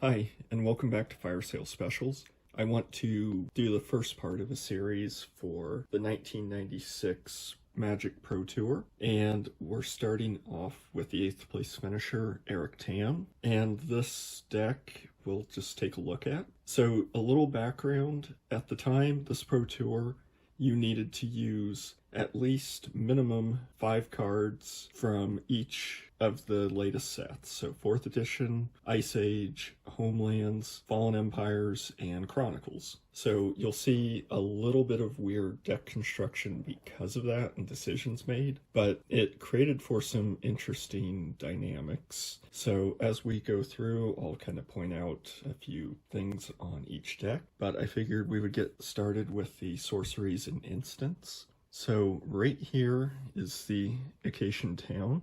Hi, and welcome back to Fire Sale Specials. I want to do the first part of a series for the 1996 Magic Pro Tour, and we're starting off with the 8th place finisher, Eric Tam, and this deck we'll just take a look at. So a little background, at the time, this Pro Tour, you needed to use at least minimum 5 cards from each of the latest sets. So 4th edition, Ice Age, Homelands, Fallen Empires, and Chronicles. So you'll see a little bit of weird deck construction because of that and decisions made, but it created for some interesting dynamics. So as we go through, I'll kind of point out a few things on each deck, but I figured we would get started with the sorceries and instants. So right here is the Acacian Town,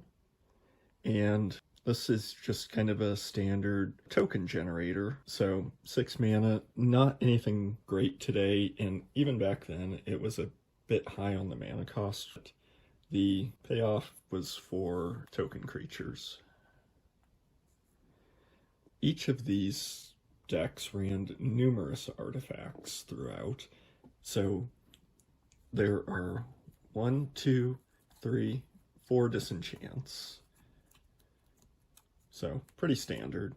and this is just kind of a standard token generator. So 6 mana, not anything great today, and even back then it was a bit high on the mana cost. The payoff was for token creatures. Each of these decks ran numerous artifacts throughout, so there are 1, 2, 3, 4 disenchants. So pretty standard.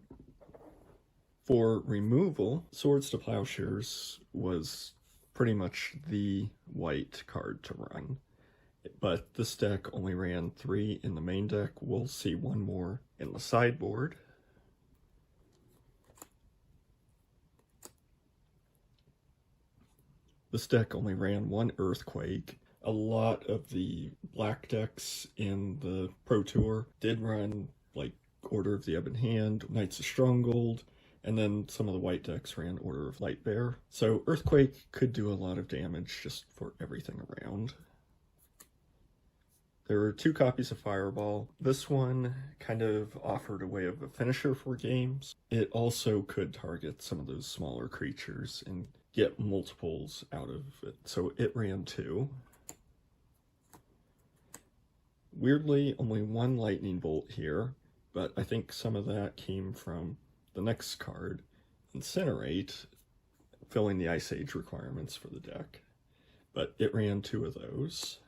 For removal, Swords to Plowshares was pretty much the white card to run. But this deck only ran 3 in the main deck. We'll see 1 more in the sideboard. This deck only ran 1 Earthquake. A lot of the black decks in the Pro Tour did run like Order of the Ebon Hand, Knights of Stronghold, and then some of the white decks ran Order of Lightbearer. So Earthquake could do a lot of damage just for everything around. There were 2 copies of Fireball. This one kind of offered a way of a finisher for games. It also could target some of those smaller creatures and get multiples out of it. So it ran 2. Weirdly, only 1 lightning bolt here, but I think some of that came from the next card, Incinerate, filling the Ice Age requirements for the deck. But it ran 2 of those.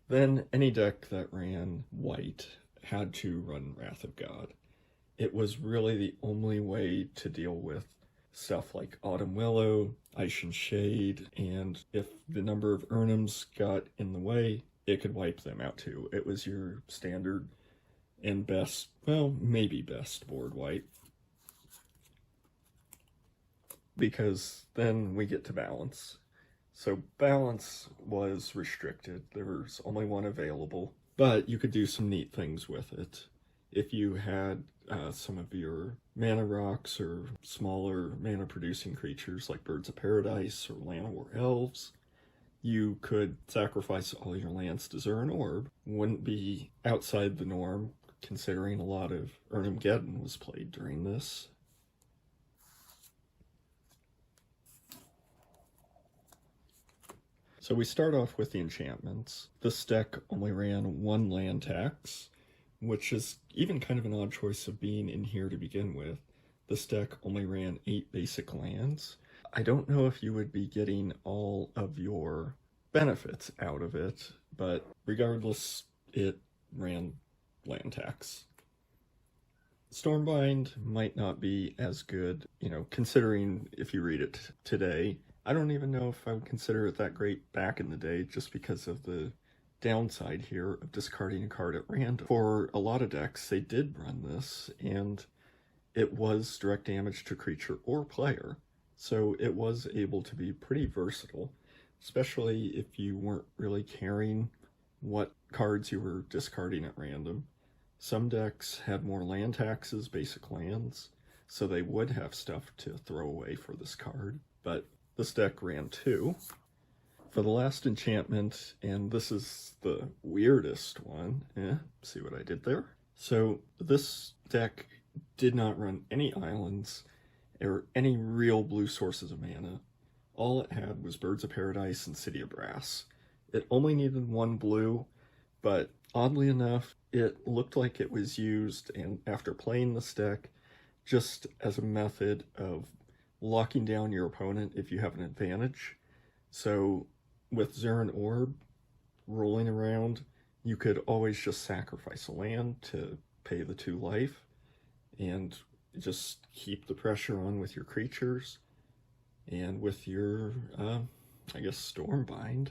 Then any deck that ran white had to run Wrath of God. It was really the only way to deal with stuff like Autumn Willow, Ischen Shade, and if the number of Urnums got in the way, it could wipe them out too. It was your standard and best, well, maybe best board wipe. Because then we get to balance. So balance was restricted. There was only 1 available, but you could do some neat things with it. If you had some of your mana rocks or smaller mana producing creatures like Birds of Paradise or Llanowar Elves, you could sacrifice all your lands to Zuran Orb. Wouldn't be outside the norm, considering a lot of Urnum-Geddon was played during this. So we start off with the enchantments. This deck only ran 1 land tax, which is even kind of an odd choice of being in here to begin with. This deck only ran 8 basic lands. I don't know if you would be getting all of your benefits out of it, but regardless, it ran land tax. Stormbind might not be as good, considering if you read it today. I don't even know if I would consider it that great back in the day, just because of the downside here of discarding a card at random. For a lot of decks, they did run this, and it was direct damage to creature or player, so it was able to be pretty versatile, especially if you weren't really caring what cards you were discarding at random. Some decks had more land taxes, basic lands, so they would have stuff to throw away for this card, but this deck ran 2. For the last enchantment, and this is the weirdest one, see what I did there? So this deck did not run any islands or any real blue sources of mana. All it had was Birds of Paradise and City of Brass. It only needed 1 blue, but oddly enough, it looked like it was used, and after playing this deck, just as a method of locking down your opponent if you have an advantage. So with Zurin Orb rolling around, you could always just sacrifice a land to pay the 2 life and just keep the pressure on with your creatures and with your, I guess, Stormbind.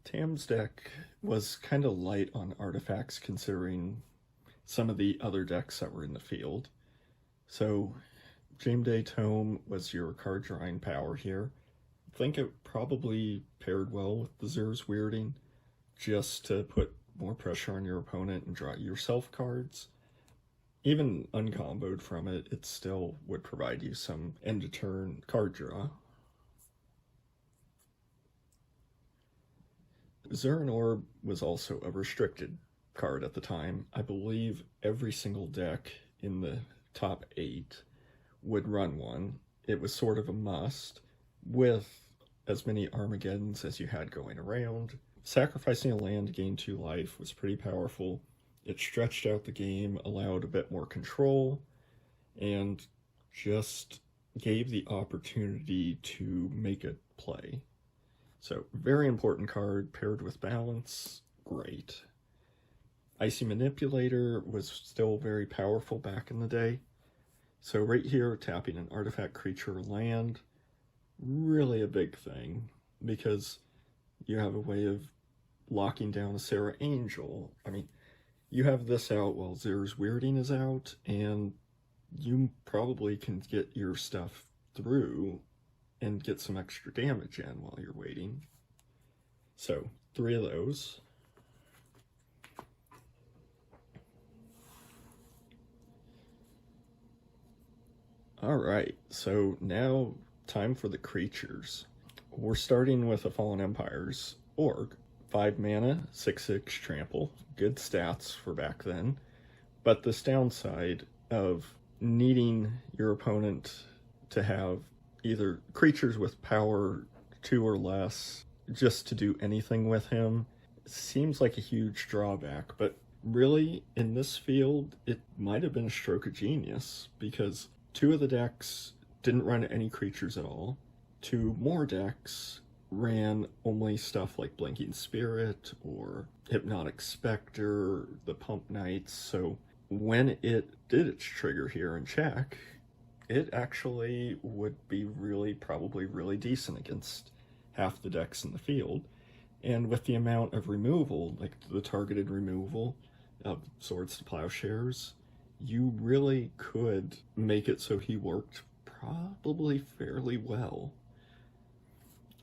Tam's deck was kind of light on artifacts considering some of the other decks that were in the field. So Jameday Tome was your card drawing power here. I think it probably paired well with the Zur's Weirding, just to put more pressure on your opponent and draw yourself cards. Even uncomboed from it, it still would provide you some end-of-turn card draw. Zurin Orb was also a restricted card at the time. I believe every single deck in the top 8 would run one. It was sort of a must, with as many Armageddons as you had going around. Sacrificing a land to gain 2 life was pretty powerful. It stretched out the game, allowed a bit more control, and just gave the opportunity to make a play. So, very important card, paired with balance, great. Icy Manipulator was still very powerful back in the day. So right here, tapping an artifact, creature, or land, really a big thing, because you have a way of locking down a Serra Angel. I mean, you have this out while Zur's Weirding is out, and you probably can get your stuff through and get some extra damage in while you're waiting. So, 3 of those. Alright, so now time for the creatures. We're starting with a Fallen Empire's Org. 5 mana, 6/6 trample. Good stats for back then. But this downside of needing your opponent to have either creatures with power 2 or less just to do anything with him seems like a huge drawback, but really in this field it might have been a stroke of genius, because 2 of the decks didn't run any creatures at all. 2 more decks ran only stuff like Blinking Spirit or Hypnotic Spectre, the Pump Knights. So when it did its trigger here and check, it actually would be probably really decent against half the decks in the field. And with the amount of removal, like the targeted removal of Swords to Plowshares, you really could make it so he worked probably fairly well.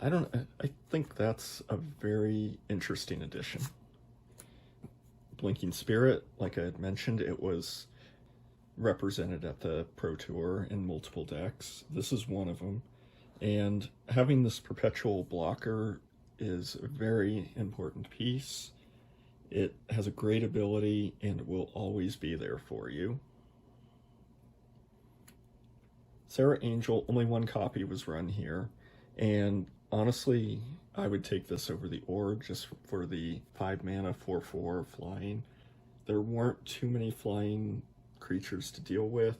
I think that's a very interesting addition. Blinking Spirit, like I had mentioned, it was represented at the Pro Tour in multiple decks. This is one of them. And having this perpetual blocker is a very important piece. It has a great ability and will always be there for you. Serra Angel, only 1 copy was run here, and honestly, I would take this over the Org just for the 5 mana, 4/4 flying. There weren't too many flying creatures to deal with.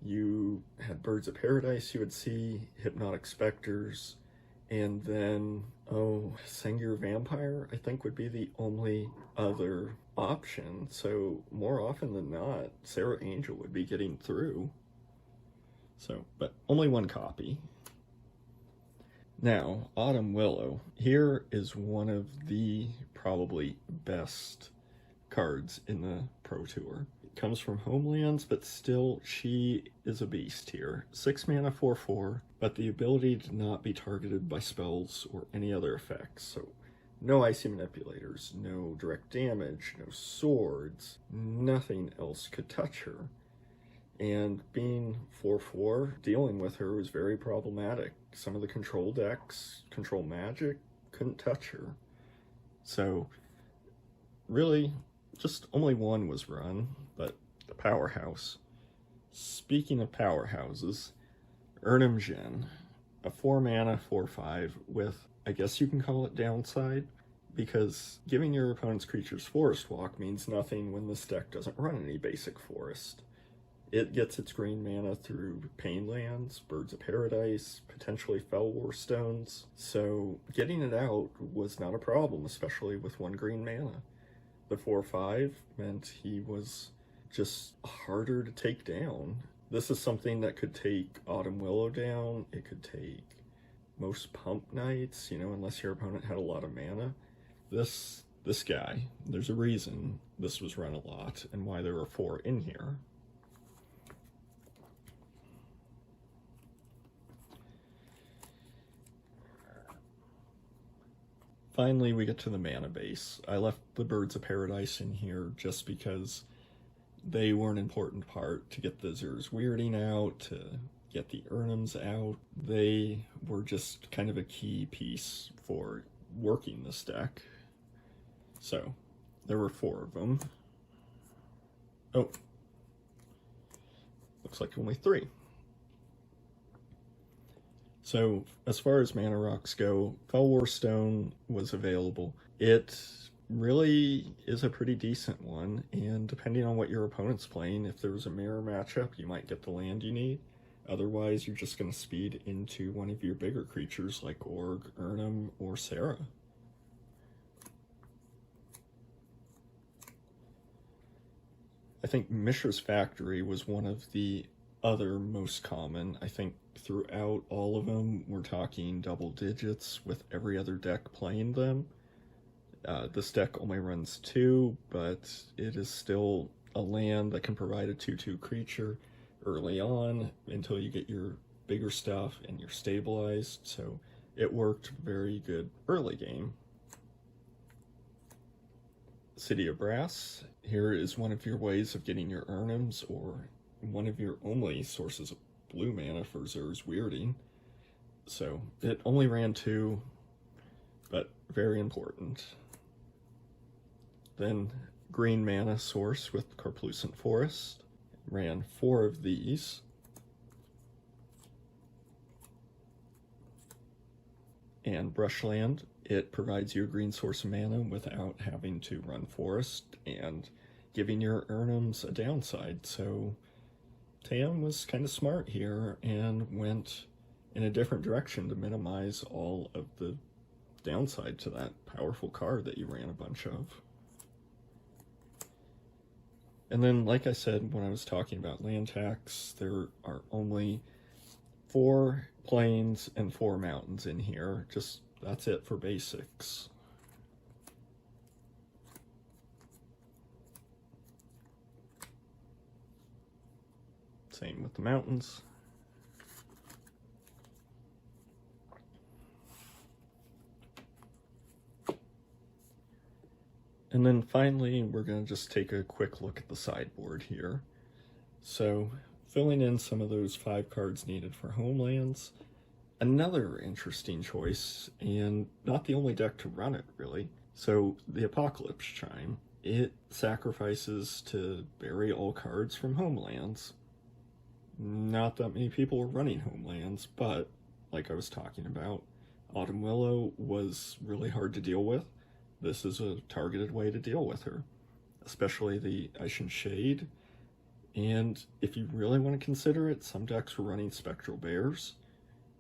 You had Birds of Paradise you would see, Hypnotic Specters, and then, Sengir Vampire, I think, would be the only other option. So more often than not, Serra Angel would be getting through. So, but only 1 copy. Now, Autumn Willow. Here is one of the probably best cards in the Pro Tour. It comes from Homelands, but still, she is a beast here. 6 mana, 4/4, but the ability to not be targeted by spells or any other effects. So, no Icy Manipulators, no direct damage, no swords, nothing else could touch her. And being 4/4, dealing with her was very problematic. Some of the control decks, control magic, couldn't touch her. So, really, just only 1 was run, but the powerhouse. Speaking of powerhouses, Urnum a 4 mana 4/5 with, I guess you can call it downside, because giving your opponent's creatures Forest Walk means nothing when this deck doesn't run any basic forest. It gets its green mana through Pain Lands, Birds of Paradise, potentially Fellwar Stones, so getting it out was not a problem, especially with 1 green mana. The 4/5 meant he was just harder to take down. This is something that could take Autumn Willow down, it could take most Pump Knights, unless your opponent had a lot of mana. This guy, there's a reason this was run a lot and why there were 4 in here. Finally, we get to the mana base. I left the Birds of Paradise in here just because they were an important part to get the Zur's Weirding out, to get the Urnums out. They were just kind of a key piece for working this deck. So, there were 4 of them. Oh, looks like only 3. So, as far as mana rocks go, Fellwar Stone was available. It really is a pretty decent one, and depending on what your opponent's playing, if there was a mirror matchup, you might get the land you need. Otherwise, you're just going to speed into one of your bigger creatures like Org, Urnum, or Sarah. I think Mishra's Factory was one of the other most common. I think throughout all of them, we're talking double digits with every other deck playing them. This deck only runs 2, but it is still a land that can provide a 2/2 creature early on until you get your bigger stuff and you're stabilized, so it worked very good early game. City of Brass, here is one of your ways of getting your Urnums, or one of your only sources of blue mana for Zur's Weirding. So it only ran 2, but very important. Then green mana source with Corpluscent Forest, ran 4 of these. And Brushland, it provides you a green source of mana without having to run forest and giving your Urnums a downside. So Tam was kind of smart here and went in a different direction to minimize all of the downside to that powerful card that you ran a bunch of. And then, like I said when I was talking about land tax, there are only 4 plains and 4 mountains in here. Just, that's it for basics. Same with the mountains. And then finally, we're going to just take a quick look at the sideboard here. So, filling in some of those 5 cards needed for homelands. Another interesting choice, and not the only deck to run it, really. So, the Apocalypse Chime. It sacrifices to bury all cards from homelands. Not that many people are running homelands, but, like I was talking about, Autumn Willow was really hard to deal with. This is a targeted way to deal with her, especially the Ishan Shade. And if you really want to consider it, some decks were running Spectral Bears,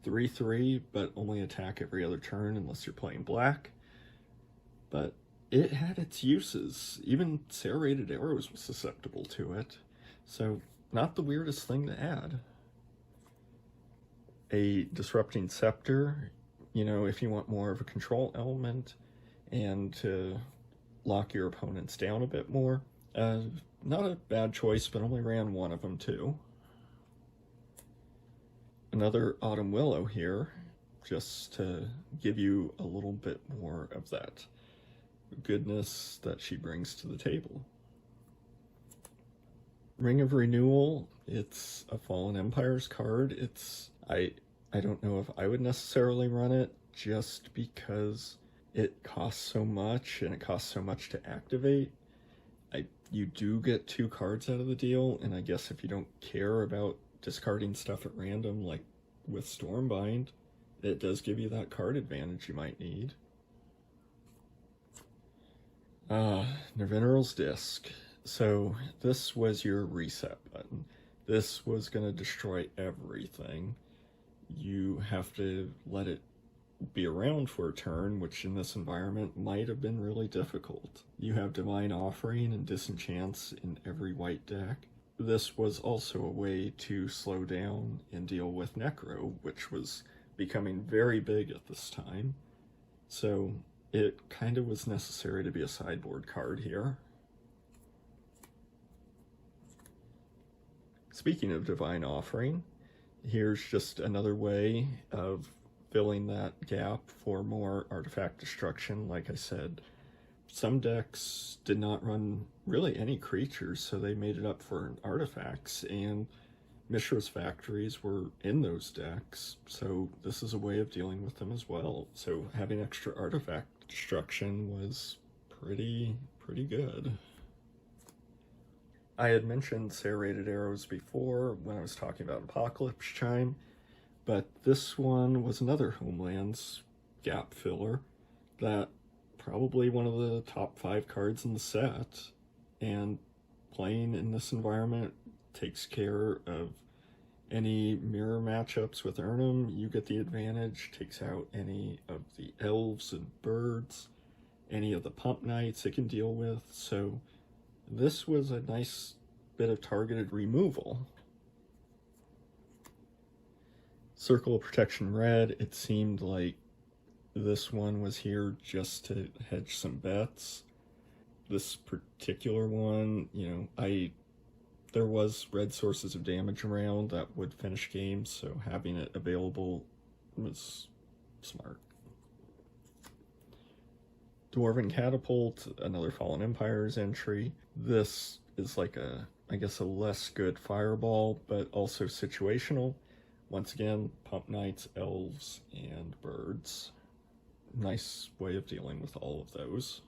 3/3, but only attack every other turn unless you're playing black. But it had its uses. Even Serrated Arrows was susceptible to it. So, not the weirdest thing to add. A Disrupting Scepter, if you want more of a control element and to lock your opponents down a bit more. Not a bad choice, but only ran 1 of them too. Another Autumn Willow here, just to give you a little bit more of that goodness that she brings to the table. Ring of Renewal, it's a Fallen Empires card. I don't know if I would necessarily run it, just because it costs so much, and it costs so much to activate. You do get 2 cards out of the deal, and I guess if you don't care about discarding stuff at random, like with Stormbind, it does give you that card advantage you might need. Nevinyrral's Disc. So this was your reset button. This was going to destroy everything. You have to let it be around for a turn, which in this environment might have been really difficult. You have Divine Offering and Disenchants in every white deck. This was also a way to slow down and deal with Necro, which was becoming very big at this time. So it kind of was necessary to be a sideboard card here. Speaking of Divine Offering, here's just another way of filling that gap for more artifact destruction. Like I said, some decks did not run really any creatures, so they made it up for artifacts, and Mishra's Factories were in those decks, so this is a way of dealing with them as well. So having extra artifact destruction was pretty good. I had mentioned serrated arrows before when I was talking about Apocalypse Chime, but this one was another Homelands gap filler that probably one of the top 5 cards in the set, and playing in this environment takes care of any mirror matchups with Urnum. You get the advantage, takes out any of the elves and birds, any of the pump knights it can deal with, so this was a nice bit of targeted removal. Circle of Protection Red, it seemed like this one was here just to hedge some bets. This particular one, you know, there was red sources of damage around that would finish games, so having it available was smart. Dwarven Catapult, another Fallen Empires entry. This is like I guess a less good fireball, but also situational. Once again, pump knights, elves, and birds. Nice way of dealing with all of those.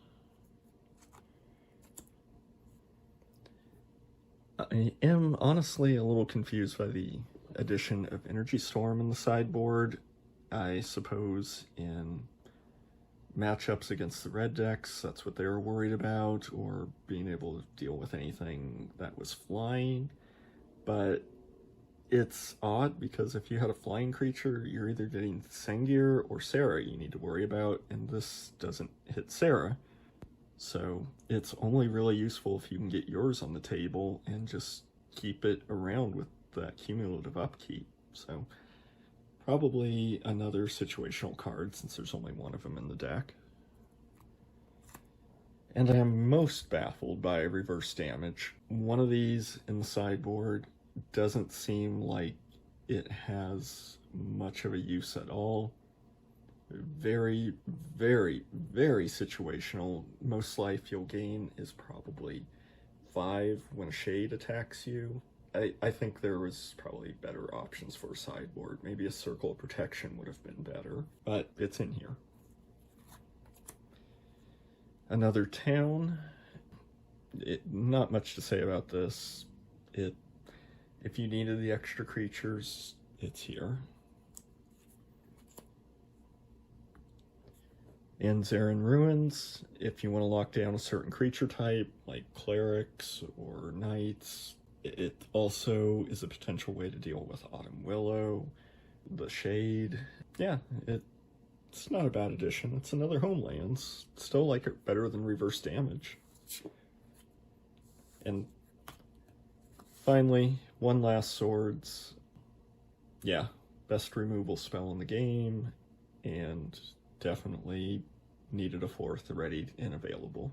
I am honestly a little confused by the addition of Energy Storm in the sideboard. I suppose in matchups against the red decks, that's what they were worried about, or being able to deal with anything that was flying. But it's odd because if you had a flying creature, you're either getting Sengir or Sarah you need to worry about, and this doesn't hit Sarah. So it's only really useful if you can get yours on the table and just keep it around with that cumulative upkeep. So probably another situational card since there's only one of them in the deck. And I am most baffled by reverse damage. One of these in the sideboard doesn't seem like it has much of a use at all. Very situational. Most life you'll gain is probably 5 when a shade attacks you. I think there was probably better options for a sideboard. Maybe a Circle of Protection would have been better, but it's in here. Another town. Not much to say about this. If you needed the extra creatures, it's here. And Zarin Ruins, if you want to lock down a certain creature type, like clerics or knights, it also is a potential way to deal with Autumn Willow, the Shade. Yeah, it's not a bad addition. It's another Homelands. Still like it better than reverse damage. And finally, one last Swords. Yeah, best removal spell in the game, and definitely needed a 4th ready and available.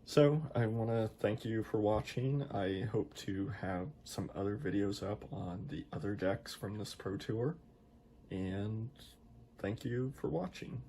So I want to thank you for watching. I hope to have some other videos up on the other decks from this Pro Tour, and thank you for watching.